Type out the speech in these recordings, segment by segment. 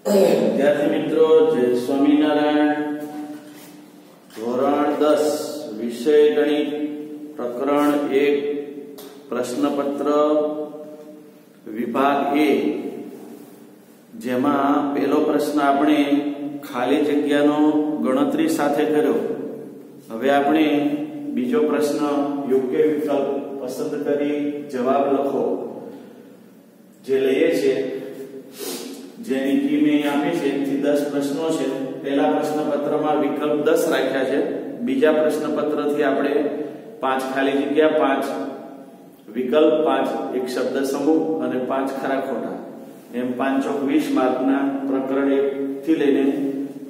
વિદ્યાર્થી મિત્રો, જય સ્વામિનારાયણ. ધોરણ 10 વિષય ગણિત પ્રકરણ 1 પ્રશ્નપત્ર વિભાગ A, જેમાં પહેલો પ્રશ્ન આપણે ખાલી જગ્યાનો ગણતરી સાથે કર્યો. હવે આપણે બીજો પ્રશ્ન યોગ્ય વિકલ્પ પસંદ કરી જવાબ લખો જે લઈએ છે, જેની કી મેં આપી છે. 10 પ્રશ્નો છે. પહેલા પ્રશ્નપત્રમાં વિકલ્પ 10 રાખ્યા છે. બીજા પ્રશ્નપત્રથી આપણે 5 ખાલી જગ્યા, 5 વિકલ્પ, 5 એક શબ્દ સમૂહ અને 5 ખરા ખોટા, એમ 5 ચોક 20 માર્કના પ્રકરણ 1 થી લઈને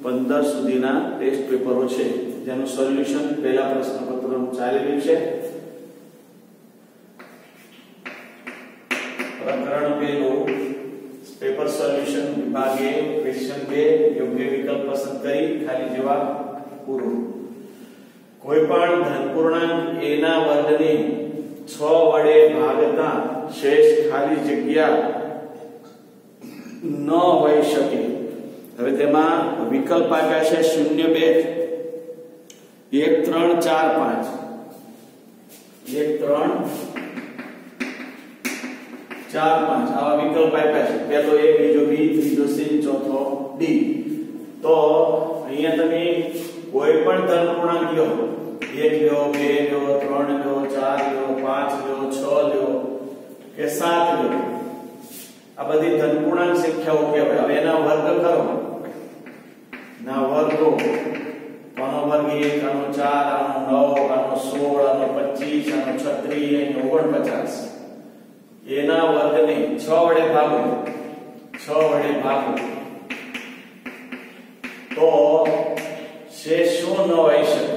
15 સુધીના ટેસ્ટ પેપરો છે, જેનું સોલ્યુશન પહેલા પ્રશ્નપત્રનું ચાલી રહ્યું છે. પ્રકરણ પહેલું પેપર સોલ્યુશન વિભાગ A, ક્વેશ્ચન 2, યોગ્ય વિકલ્પ પસંદ કરી ખાલી જવાબ પૂરો. કોઈ પણ ધનપૂર્ણાંક a ના વર્ગને 6 વડે ભાગતા શેષ ખાલી જગ્યા ન હોઈ શકે. હવે તેમાં વિકલ્પ આપ્યા છે 0, 2, 1, 3, 4, 5. 1, 3, 4, 5 આવા વિકલ્પ આપ્યા છે. પહેલો A, બીજો B, ત્રીજો C, ચોથો D. તો અહીંયા તમે કોઈ પણ ધનપૂર્ણાંક લો, 1 લો, 2 લો, 3 લો, 4 લો, 5 લો, 6 લો કે 7 લો, આ બધી ધનપૂર્ણાંક સંખ્યાઓ કહેવાય. હવે એના વર્ગ કરો, ના વર્ગો, આનો વર્ગ 1, આનો 4, આનો 9, આનો 16, આનો 25, આનો 36, આનો 49. એના વર્ગને 6 વડે ભાગો, 6 વડે ભાગો તો શેષ શું ન હોઈ શકે.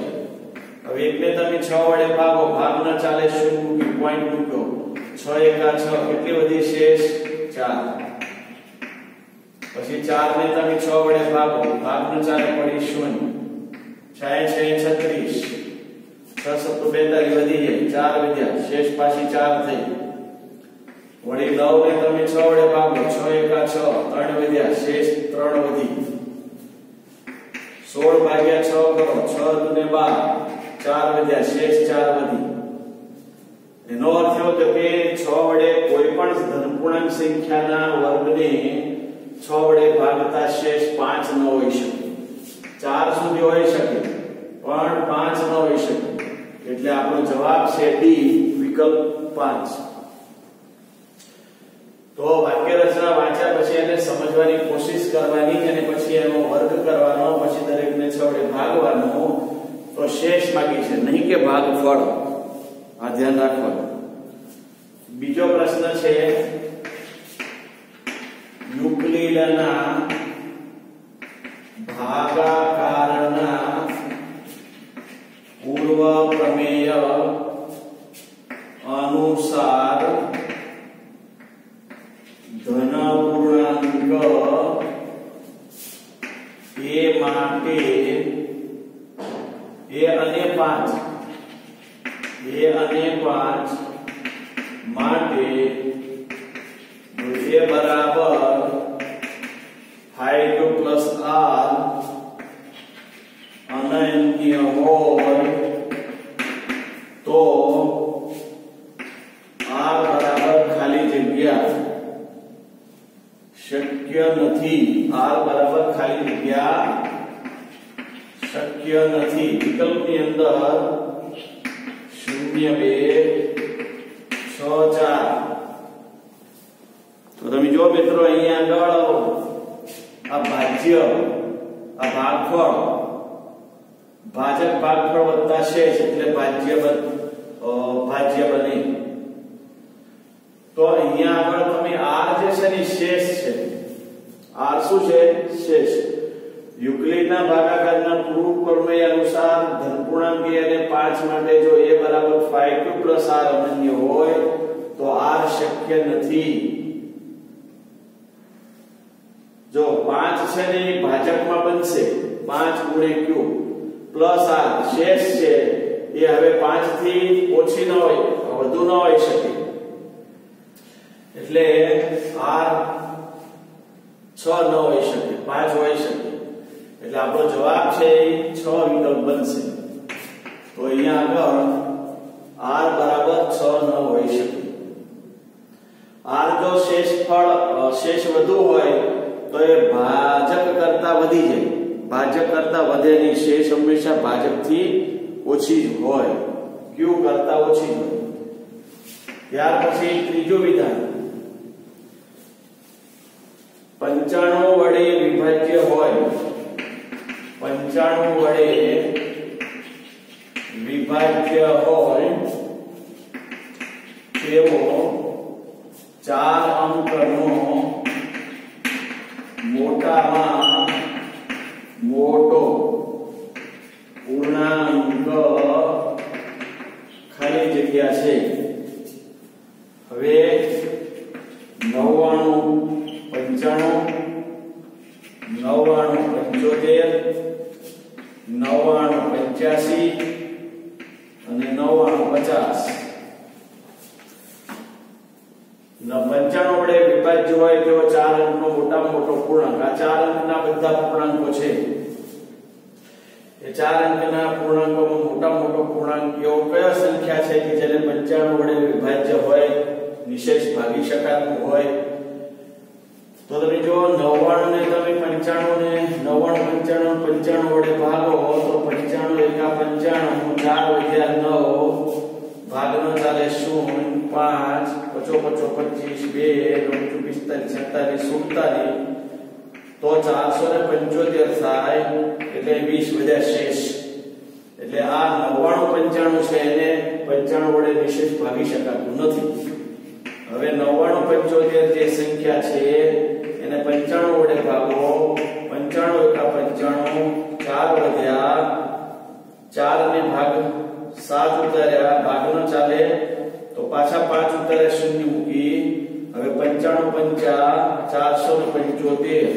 હવે એકને તમે 6 વડે ભાગો, ભાગ ન ચાલે, શું મૂક્યું, પોઈન્ટ મૂક્યો, 6 એકા 6, કેટલી વધી શેષ 4. પછી 4 ને તમે 6 વડે ભાગો, ભાગ ન ચાલે, પડી 0, 6 36, 6 7 42 વધી જાય, 4 વધ્યા, શેષ પાછી 4 થઈ. વળી 9 ને તમે 6 વડે ભાગો, 6 એકા 6, 3 વધ્યા, શેષ 3 વધી. 16 ભાગ્યા 6 કરો, 6 દુને 12, 4 વધ્યા, શેષ 4 વધી. એનો અર્થ એવો કે 6 વડે કોઈ પણ ધનપૂર્ણાંક સંખ્યાના વર્ગને 6 વડે ભાગતા શેષ 5 ન હોઈ શકે. 4 સુધી હોઈ શકે પણ 5 ન હોઈ શકે. એટલે આપણો જવાબ છે D, વિકલ્પ 5. તો વાક્ય રચના વાંચ્યા પછી એને સમજવાની કોશિશ કરવાની અને પછી એનો વર્ગ કરવાનો, પછી દરેકને 6 વડે ભાગવાનો. તો શેષ માગી છે, નહીં કે ભાગફળ. આ ધ્યાન રાખવાનું. બીજો પ્રશ્ન છે યુક્લિડના ભાગાકારના પૂર્વ પ્રમેય અનુસાર ધનપૂર્ણાંક a માટે a અને 5 માટે a બરાબર 5 પ્લસ r અનન્ય હોય તો r બરાબર ખાલી જગ્યા શક્ય નથી. r બરાબર ખાલી જગ્યા શક્ય નથી. વિકલ્પની અંદર 0, 2, 6, 4. તો તમે જો મિત્રો, અહીંયા આગળ આ ભાજ્ય, આ ભાગફળ, ભાજક ભાગફળ વત્તા શેષ એટલે ભાજ્ય બને. તો અહીંયા આગળ તમે r જે છે ને શેષ છે. r શું છે? શેષ. યુક્લિડના ભાગાકારના પૂર્વ પ્રમેય અનુસાર ધનપૂર્ણાંક a અને 5 માટે જો a બરાબર 5 પ્લસ r અનન્ય હોય તો r શક્ય નથી. જો 5 છે ને એ ભાજકમાં બનશે, 5 ગુણ્યા q પ્લસ r શેષ છે એ હવે 5 થી ઓછી ન હોય, વધુ ન હોઈ શકે. એટલે r 6 ન હોઈ શકે. 5 હોઈ શકે એટલે આપણો જવાબ છે એ 6 વિકલ્પ બનશે તો અહીંયા આગળ r બરાબર 6 ન હોઈ શકે r જો શેષ વધુ હોય તો એ ભાજક કરતા વધી જાય ભાજક કરતા વધે નહીં શેષ હંમેશા ભાજકથી ઓછી જ હોય q કરતા ઓછી હોય ત્યાર પછી ત્રીજું વિધાન 95 વડે વિભાજ્ય હોય 95 વડે વિભાજ્ય હોય તેવો 4 અંકનો મોટામાં મોટો પૂર્ણાંક ખાલી જગ્યા છે હવે 99 95 99 75 99 85 અને 99 50 95 વડે વિભાજ્ય હોય તેવો 4 અંકનો મોટામાં મોટો પૂર્ણાંક આ 4 અંકના બધા પૂર્ણાંકો છે એ 4 અંકના પૂર્ણાંકોમાં મોટામાં મોટો પૂર્ણાંક એવો કયો સંખ્યા છે કે જેને 95 વડે વિભાજ્ય હોય નિશેષ ભાગી શકાતું હોય તો તમે જો 99 ને તમે 95 ને 99 95 વડે ભાગો તો 95 એકા 95 4 વધ્યા 9 ભાગનો ચાલે 0 5 55 25 2 45 47 તો 475 થાય એટલે 20 વધ્યા શેષ એટલે આ 99 95 છે એને 95 વડે નિશેષ ભાગી શકાતું નથી હવે 99 75 જે સંખ્યા છે એને 95 વડે ભાગો 95 એકા 95 4 વધ્યા 4 ને ભાગ 7 ઉતાર્યા ભાગનો ચાલે તો પાછા 5 ઉતાર્યા શૂન્ય મૂકી હવે 95 475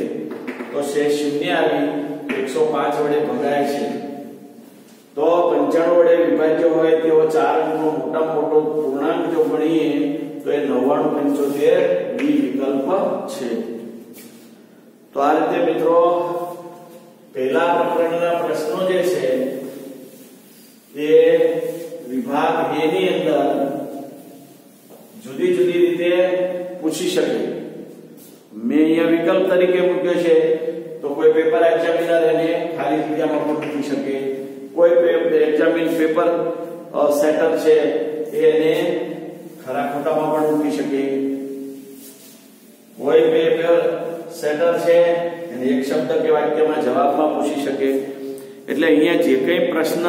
તો શેષ શૂન્ય આવી 105 વડે ભગાય છે તો 95 વડે વિભાજ્ય હોય તેવો 4 અંકનો મોટામાં મોટો પૂર્ણાંક જો ગણીએ તો એ 99 75 બી વિકલ્પ છે તો આ રીતે મિત્રો પહેલા પ્રકરણના પ્રશ્નો જે છે તે વિભાગ A ની અંદર જુદી જુદી રીતે પૂછી શકે મેં અહીંયા વિકલ્પ તરીકે મૂક્યો છે તો કોઈ પેપર એક્ઝામિનર એને ખાલી જગ્યામાં પણ પૂછી શકે કોઈ એક્ઝામિન પેપર સેટર છે એને ખરા ખોટામાં પણ મૂકી શકે કોઈ પેપર સેટર છે એને એક શબ્દ કે વાક્યમાં જવાબમાં પૂછી શકે એટલે અહીંયા જે કંઈ પ્રશ્ન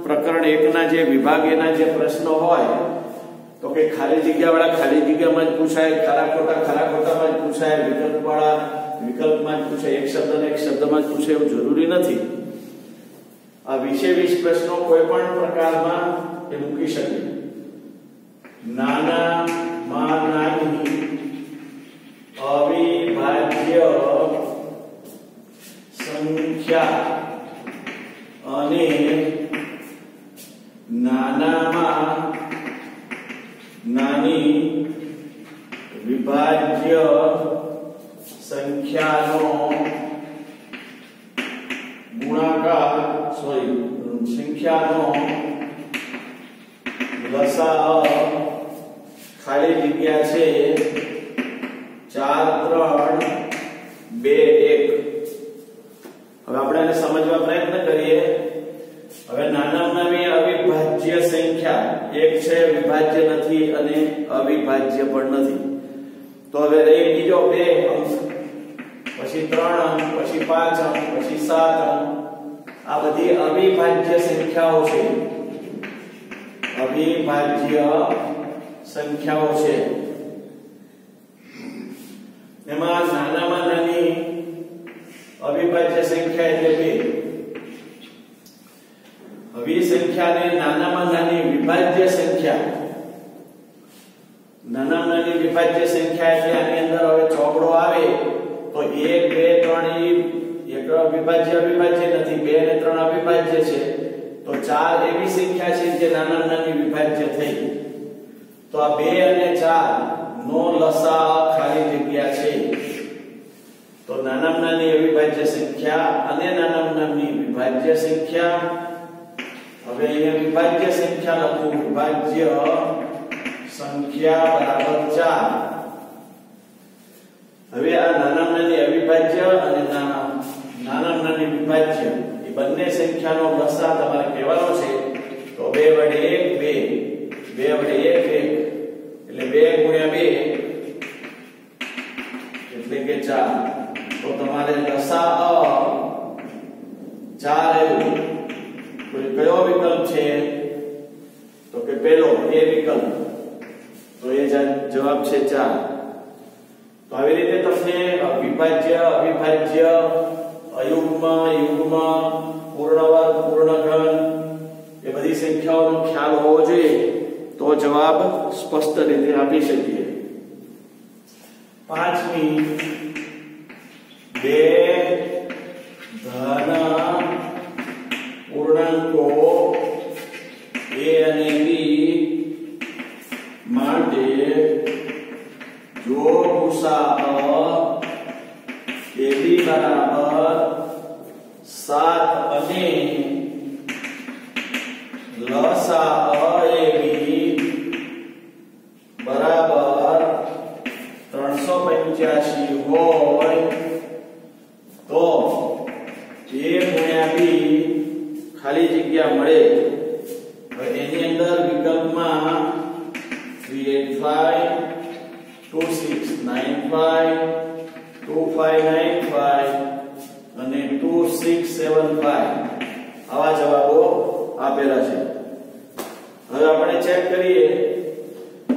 પ્રકરણ 1 ના જે વિભાગ A ના જે પ્રશ્નો હોય તો કે ખાલી જગ્યાવાળા ખાલી જગ્યામાં જ પૂછાય ખરા ખોટામાં જ પૂછાય વિકલ્પવાળા વિકલ્પમાં જ પૂછાય એક શબ્દને એક શબ્દમાં જ પૂછાય એવું જરૂરી નથી આ 20 પ્રશ્નો કોઈ પણ પ્રકારમાં એ મૂકી શકે નાનામાં નાની અવિભાજ્ય સંખ્યા અને નાનામાં નાની વિભાજ્ય સંખ્યાનો ગુણાકાર સંખ્યાનો લસાઅ ખાલી જગ્યા છે 4 3 2 1 હવે આપણે એને સમજવા પ્રયત્ન કરીએ હવે નાનામાં નાની અવિભાજ્ય સંખ્યા એક છે વિભાજ્ય નથી અને અવિભાજ્ય પણ નથી તો હવે એક બીજો 2 અંક પછી 3 અંક પછી 5 અંક પછી 7 અંક આ બધી અવિભાજ્ય સંખ્યાઓ છે અવિભાજ્ય સંખ્યાઓ છે એમાં નાનામાં નાની અવિભાજ્ય સંખ્યા એટલે 2 હવે સંખ્યાને નાનામાં નાની વિભાજ્ય સંખ્યા નાનામાં નાની વિભાજ્ય સંખ્યા એટલે આની અંદર હવે ચોકડો આવે તો 1 2 3 એક અવિભાજ્ય નથી 2 અને 3 અવિભાજ્ય છે તો 4 એવી સંખ્યા છે જે નાનામાં નાની વિભાજ્ય થઈ તો આ 2 અને 4 નો લસાઅ ખાલી જગ્યા છે તો તો નાનામાં નાની અવિભાજ્ય સંખ્યા અને નાનામાં નાની વિભાજ્ય સંખ્યા. હવે અહીંયા વિભાજ્ય સંખ્યા લખું, વિભાજ્ય સંખ્યા બરાબર 4. હવે આ નાનામાં નાની અવિભાજ્ય અને નાનામાં નાની વિભાજ્ય એ બંને સંખ્યાનો લસા તમારે કહેવાનો છે. તો 2 વડે 1 2, 2 વડે 1 1, એટલે 2 ગુણ્યા 2 એટલે કે 4. તો તમારે લસા 4 આવ્યું. તો કયો વિકલ્પ છે? તો કે પહેલો એ વિકલ્પ. તો એ જવાબ છે 4. તો આવી રીતે તમને વિભાજ્ય, અવિભાજ્ય, અયુગ્મ, યુગ્મ, પૂર્ણ વર્ગ, પૂર્ણ ઘન એ બધી સંખ્યાઓનો ખ્યાલ હોવો જોઈએ, તો જવાબ સ્પષ્ટ રીતે આપી શકીએ. 5મી 2 ધન પૂર્ણાંકો a અને b માટે જો ગુસાઅ ab બરાબર 7 અને લસાઅ ab બરાબર 385 હોય તો a ગુણ્યા b ખાલી જગ્યા મળે. હવે એની અંદર વિકલ્પમાં 385 2695 2595 અને 2675 આવા જવાબો આપેલા છે. હવે આપણે ચેક કરીએ.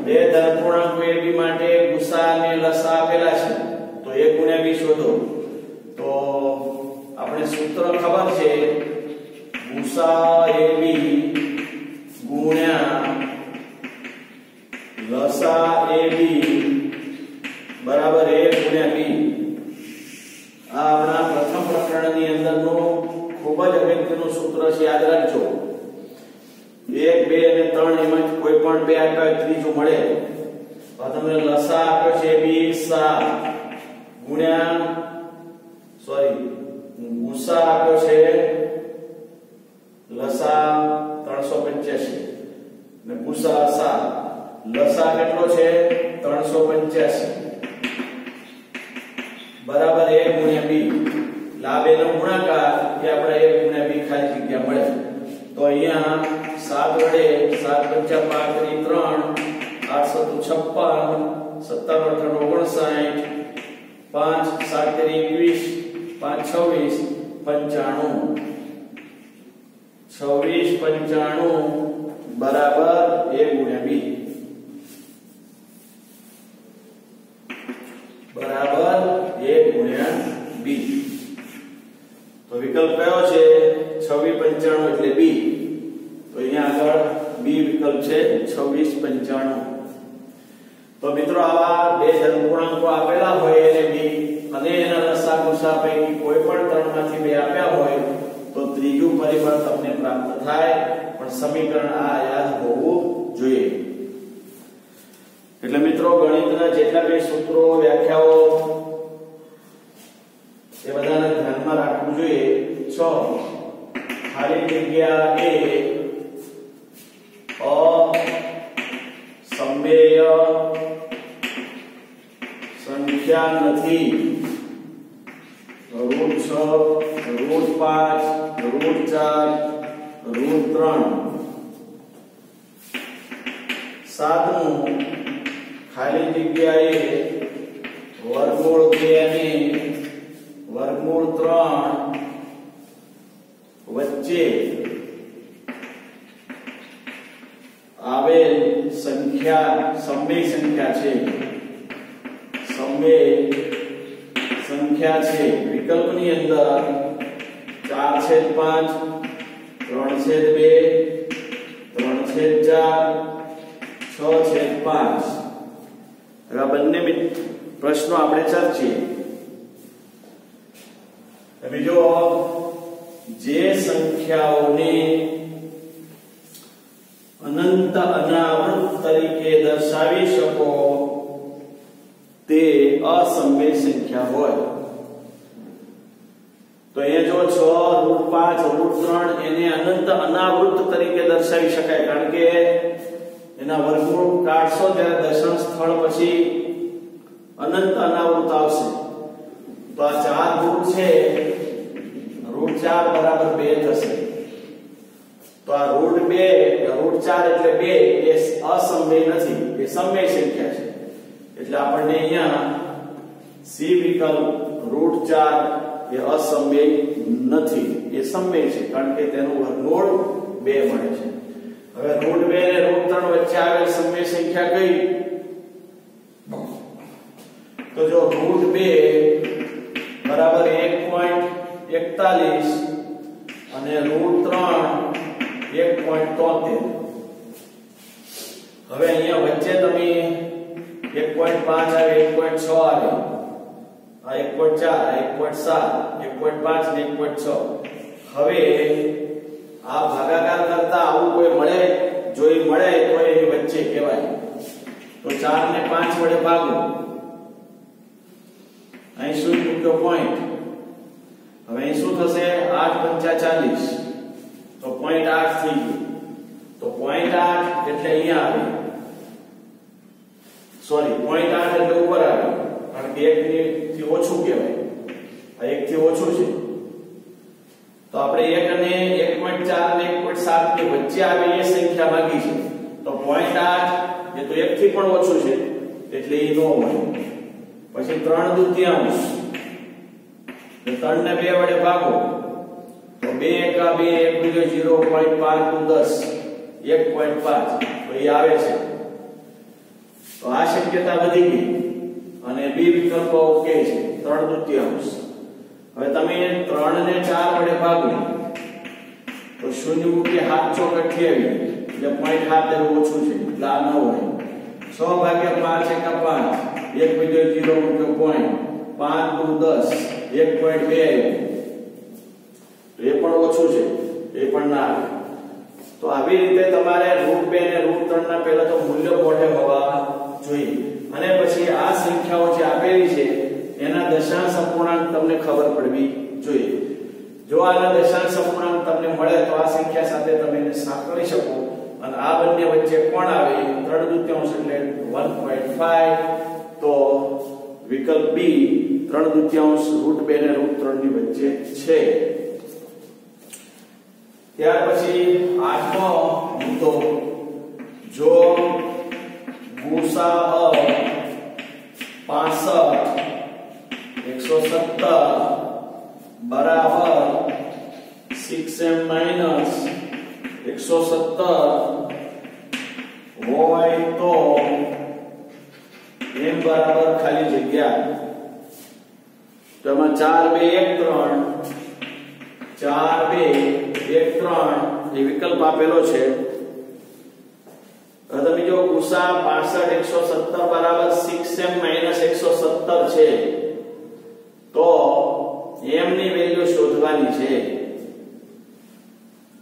બે ધન પૂર્ણાંકો ab માટે ગુસા અને લસા આપેલા છે, તો a ગુણ્યા b શોધો. તો આપણે સૂત્ર ખબર છે, ગુસા ab ગુણ્યા લસા ab બરાબર a ગુણ્યા b. આ આપણા પ્રથમ પ્રકરણની અંદરનું ખૂબ જ અગત્યનું સૂત્ર છે, યાદ રાખજો. 1 2 અને 3 એમાં કોઈ પણ બે આપ્યા ત્રીજું મળે. તો તમને લસા આપ્યો છે 7 ગુણ્યા ગુસા આપ્યો છે લસા 385 ને ગુસા 7. લસા કેટલો છે? 385 બરાબર a ગુણ્યા b. લાભ એનો ગુણાકાર કે આપણે a ગુણ્યા b ખાલી જગ્યા મળે. તો અહીંયા 7 વડે 7 × 5 = 3 856 57 58 59 5 7 × 21 5 26 95 બરાબર a ગુણ્યા b બરાબર a ગુણ્યા b. તો વિકલ્પ કયો છે? 2695 એટલે b. તો અહીંયા આગળ b વિકલ્પ છે 2695. તો મિત્રો આવા બે ધન પૂર્ણાંકો આપેલા હોય અને b અને એના લસા ગુસા પૈકી કોઈ પણ ત્રણમાંથી બે આપ્યા હોય તો ત્રીજું પરિબળ તમને પ્રાપ્ત થાય. પણ સમીકરણ આ યાદ હોવું જોઈએ. એટલે મિત્રો ગણિતના જેટલા બે સૂત્રો, વ્યાખ્યાઓ એ બધાને ધ્યાનમાં રાખવું જોઈએ. 6 ખાલી જગ્યા a અસંમેય સંખ્યા નથી. √6 √5 √3 7મું ખાલી જગ્યાએ વર્ગમૂળ 2 અને વર્ગમૂળ 3 વચ્ચે આવેલ સંખ્યા સમમેય સંખ્યા છે. સમમેય સંખ્યા છે. વિકલ્પની અંદર 4/5 3/2 3/4 6/5. આ બંને પ્રશ્નો આપણે ચર્ચીએ. બીજો, જે સંખ્યાઓને અનંત અનાવૃત તરીકે દર્શાવી શકો તે અસમમેય સંખ્યા હોય. તો અહીંયા જો 6 √5 √3 એને અનંત અનાવૃત્ત તરીકે દર્શાવી શકાય, કારણ કે એના વર્ગમૂળ કાઢશો ત્યારે દશાંશ સ્થળ પછી અનંત અનાવૃત્ત આવશે. તો આ 4 √ છે, √4 બરાબર 2 થશે. તો આ √2 √4 એટલે 2 એ અસમમેય નથી, એ સમમેય સંખ્યા છે. એટલે આપણને અહીંયા સી વિકલ્પ √4 એ અસમમેય નથી, એ સમમેય છે, કારણ કે તેનું વર્ગમૂળ 2 મળે છે. હવે √2 અને √3 વચ્ચે આવેલ સમમેય સંખ્યા કઈ? તો જો √2 બરાબર 1.41 અને √3 1.73. હવે અહીંયા વચ્ચે તમે 1.5 આવે, 1.6 આવે, આ 1.4, આ 1.7, 1.5 ને 1.6. હવે આ ભાગાકાર કરતા આવું કોઈ મળે, જો એ મળે તો એની વચ્ચે કહેવાય. તો 4 ને 5 વડે ભાગો, અહીં શું મૂક્યો પોઈન્ટ. હવે અહીં શું થશે? 8 × 40, તો 0.8 થઈ ગયું. તો 0.8 એટલે અહીંયા આવે, સોરી 0.8 એટલે ઉપર આવે, કારણ કે 1 થી ઓછું કહેવાય, આ 1 થી ઓછું છે. તો આપણે 1 અને 1.4 ને 1.7 ની વચ્ચે આવે એ સંખ્યા માંગી છે. તો 0.8 એ તો 1 થી પણ ઓછું છે, એટલે એ નો મળે. પછી 3/2, 3 ને 2 વડે ભાગો, તો 2 × 2 = 0.5 × 10 1.5, તો એ આવે છે. તો આ શક્યતા વધી ગઈ અને બી વિકલ્પ ઓકે છે, 3/2. હવે તમે 3 ને 4 વડે ભાગો, તો 0 મૂકી 7 ચોક 28, એટલે 0.7 એ ઓછું છે, એટલે આ ન હોય. 6 ભાગ્યા 5 × 5 1/0 મૂક્યો પોઈન્ટ, 5 × 10 1.2, તો એ પણ ઓછું છે, એ પણ ના આવે. તો આવી રીતે તમારે √2 અને √3 ના પહેલા તો મૂલ્ય મોઢે હોવા જોઈએ, અને પછી આ સંખ્યાઓ જે આપેલી છે એના દશાંશ અપૂર્ણાંક તમને ખબર પડવી જોઈએ. જો આના દશાંશ અપૂર્ણાંક તમને મળે તો આ સંખ્યા સાથે તમે એને સાંકળી શકો, અને આ બંને વચ્ચે કોણ આવે? 3/2 એટલે 1.5. તો વિકલ્પ બી 3/2 √2 અને √3 ની વચ્ચે છે. ત્યાર પછી 8મો મુદ્દો, જો ગુસાઅ 65 170 બરાબર 6m - 170 હોય તો m બરાબર ખાલી જગ્યા, તો એમાં 4 2 1 3 4 2 1 3 એ વિકલ્પ આપેલો છે. હવે તમે જો ગુસા 65 170 બરાબર 6m - 170 છે, તો m ની વેલ્યુ શોધવાની છે.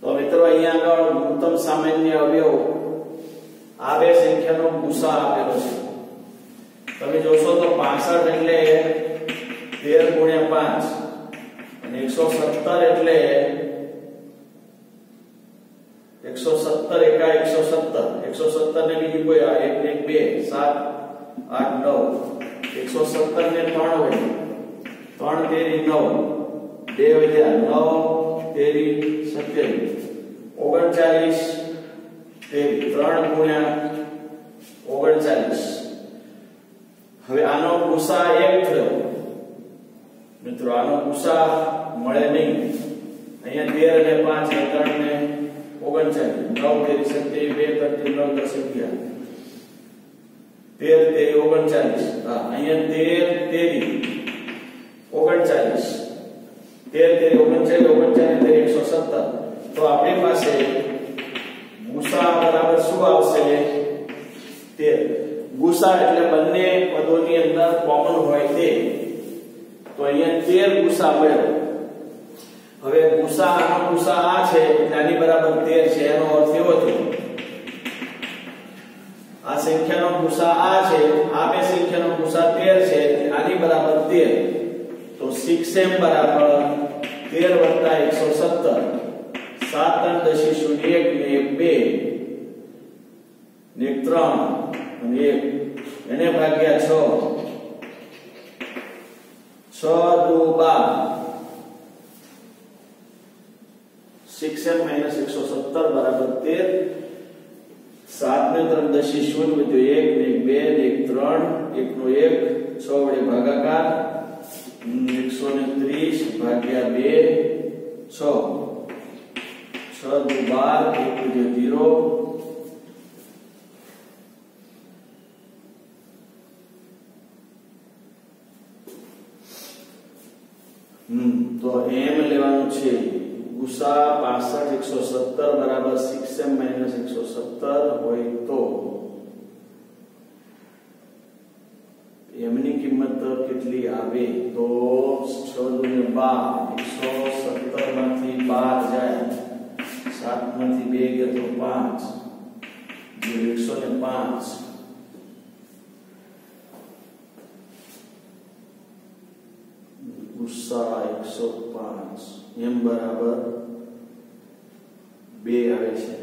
તો મિત્રો અહીંયા આગળ ગુણોત્તમ સામાન્ય અવયવ આ બે સંખ્યાનો ગુસા આપેલો છે. તમે જોશો તો 65 એટલે 13 × 5 અને 170 એટલે 170 એકા 170, 170 ને બીજી કોઈ 1 1 2 7 8 9, 170 ને 3 હોય, 3 તેરી 9, 2 વધ્યા 9 તેરી 27, 39 તેરી 3 × 39. હવે આનો ગુસા 1 થયો. મિત્રો આનો ગુસા મળે નહીં. અહીંયા 13 ને 5 ને 3 ને 39, 9 તેરી 27, 2 13 9 10 11, 13 તેરી 39. હા, અહીંયા 13 તેરી 39, 13 તેરી 39, 39 તેરી 170. તો આપણી પાસે ગુસા બરાબર શું આવશે? 13. ગુસા એટલે બંને પદોની અંદર કોમન હોય તે. તો અહીંયા 13 ગુસા મળ્યો. હવે ગુસા આનો ગુસા આ છે એટલે આની બરાબર 13 છે, એનો અર્થ એવો થયો આ સંખ્યાનો ગુસા આ છે, આ બે સંખ્યાનો ગુસા 13 છે, આની બરાબર 13. તો 6m બરાબર 13 + 117 7 3 10 0 1 ને 2 ને 3 અને 1 એને ભાગ્યા 6 6 2 12 6m - 117 બરાબર 13 7 ને 3 10 0 વધ્યો 1 ને 2 ને 3 1 નો 1 6 વડે ભાગાકાર 130 ભાગ્યા 2 6 6 2 12 1 0 તો m લેવાનું છે ગુસા 65 117 બરાબર 6m - 117 હોય તો m ની કિંમત કેટલી આવે તો 6 * 2 117 માંથી 12 જાય 7 માંથી 2 ગયા તો 5 105 ગુસા 105 m બરાબર 2 આવે છે.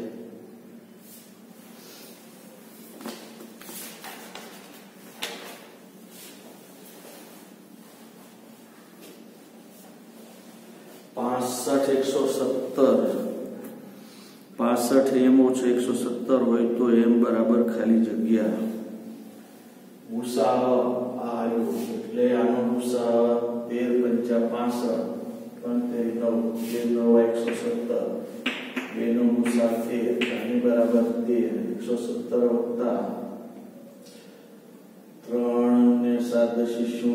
m ઓછો 117 હોય તો m બરાબર ખાલી જગ્યા ગુસા આવ્યો એટલે આનો ગુસા 13 × 5 3 9 117 2 નો ગુસા 13 આની બરાબર 13 117 3 ને 7 0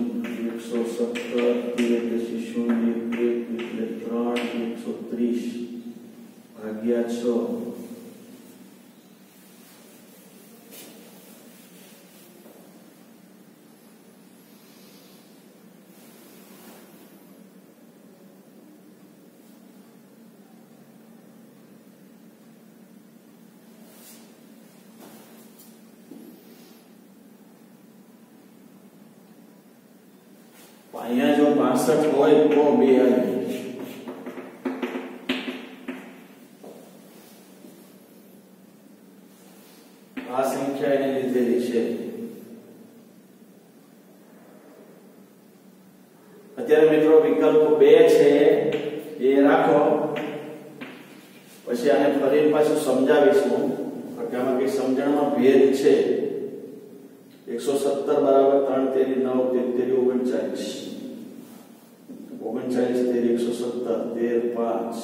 117 13 0 1 એટલે 3 130 ભાગ્યા 6 અહીંયા જો 65 હોય તો 2 આવે આ સંખ્યા એને લીધેલી છે. અત્યારે મિત્રો વિકલ્પ 2 છે એ રાખો પછી આને ફરી પાછું સમજાવીશું કે આમાં કઈ સમજણમાં ભેદ છે. 117 બરાબર 3 તેરી 9 તેરી 39 39 તેરી 117 13 5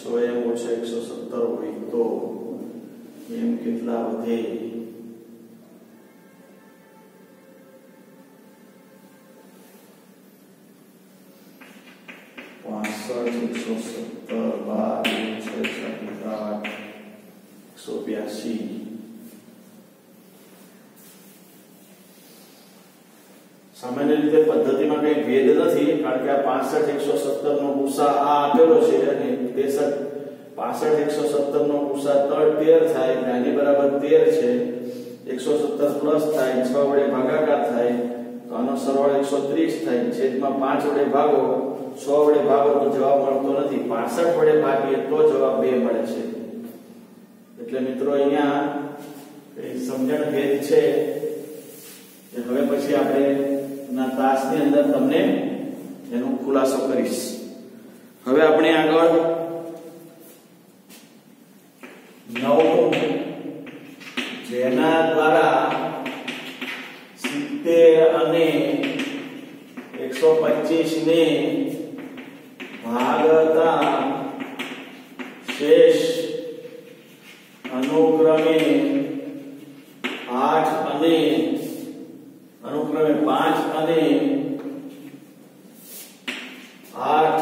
6m - 117 હોય તો m કેટલા વધે સામાન્ય રીતે પદ્ધતિમાં કઈ ભેદ નથી કારણ કે આ 65 117 નો ગુસા આ આપેલો છે અને 65 117 નો ગુસા 13 થાય એટલે આની બરાબર 13 છે 117 પ્લસ થાય 6 વડે ભાગાકાર થાય તો આનો સરવાળો 130 થાય છેદમાં 5 વડે ભાગો 100 વડે ભાગો તો જવાબ મળતો નથી 65 વડે ભાગીએ તો જવાબ 2 મળે છે. એટલે મિત્રો અહીંયા સમજણ ભેદ છે કે હવે પછી આપણે ના તાસની અંદર તમને એનો ખુલાસો કરીશ. હવે આપણે આગળ 9 જેના દ્વારા 70 અને 125 ને ભાગતા શેષ અનુક્રમે 8 અને અનુક્રમે 5 અને 8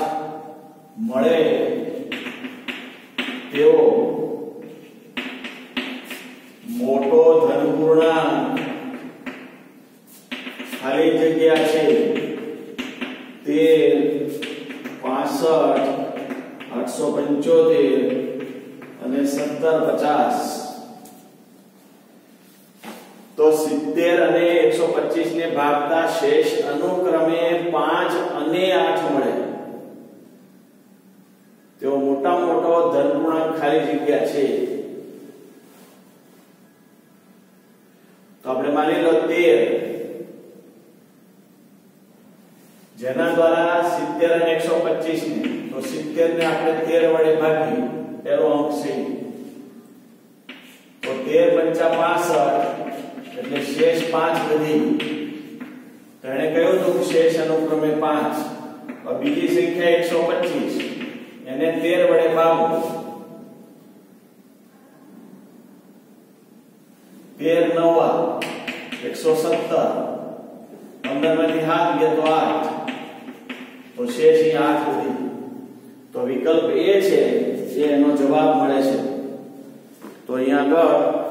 મળે તેવો મોટો ધનપૂર્ણાંક ખાલી જગ્યા છે 13 65 875 અને 1750 તો 70 અને 125 ને ભાગતા શેષ અનુક્રમે 5 અને 8 મળે મોટામાં મોટો ધન પૂર્ણાંક ખાલી જગ્યા છે તો આપણે માની લો 13, જેના દ્વારા 70 અને 125 ને તો 70 ને આપણે 13 વડે ભાગી એનો અંક છે તો 13 × 5 = 65 એટલે શેષ 5 વધી તેણે કહ્યું તો શેષ અનુક્રમે 5 और બીજી સંખ્યા 125 એને 13 વડે ભાગો 13 × 9 = 117 15 માંથી 7 ગયા તો 8 તો શેષ અહીં 8 વધી તો વિકલ્પ એ છે જે એનો જવાબ મળે છે તો અહીંયા આગળ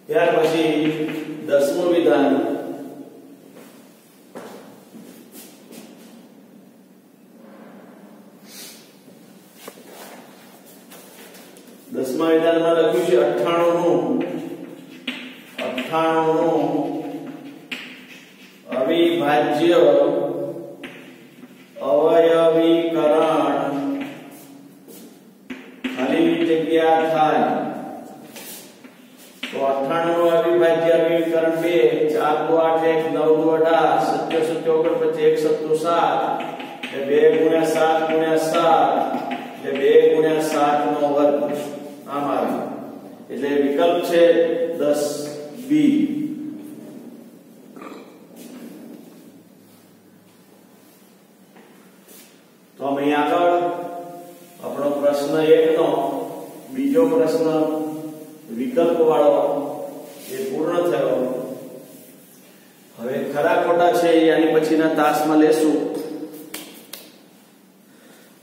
ત્યાર પછી 10મું વિધાન વિધાનમાં લખ્યું છે 98 નું અવિભાજ્ય અવયવીકરણ ખાલી જગ્યા થાય તો 98 નું અવિભાજ્ય અવયવીકરણ 2 4 × 8 1 9 × 18 7 7 49 1 7 એટલે 2 × 7 × 7 એટલે 2 × 7 નો વર્ગ આમ આવે એટલે વિકલ્પ છે 10B તો અમે આગળ આપણો પ્રશ્ન 1 નો બીજો પ્રશ્ન વિકલ્પ વાળો એ પૂર્ણ થયો હવે ખરા ખોટા છે આની પછીના તાસમાં લેશું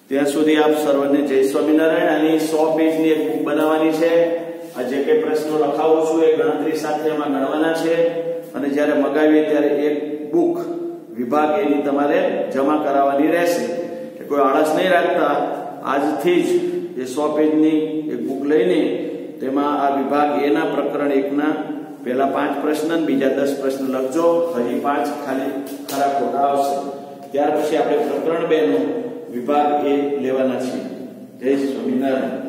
ત્યાં સુધી આપ સર્વને જય સ્વામિનારાયણ આની 100 પેજની એક બુક બનાવવાની છે આ જે કે પ્રશ્નો લખાવું છું એ ગણતરી સાથે એમાં ગણવાના છે અને જ્યારે મગાવીએ ત્યારે એક બુક વિભાગ એની તમારે જમા કરાવવાની રહેશે કે કોઈ આળસ નહીં રાખતા આજથી જ એ 100 પેજની એક બુક લઈને તેમાં આ વિભાગ એના પ્રકરણ 1 ના પહેલા 5 પ્રશ્ન અને બીજા 10 પ્રશ્ન લખજો હજી 5 ખાલી ખરા ખોટા આવશે ત્યાર પછી આપણે પ્રકરણ 2 નો વિભાગ એ લેવાના છે જય સ્વામિનારાયણ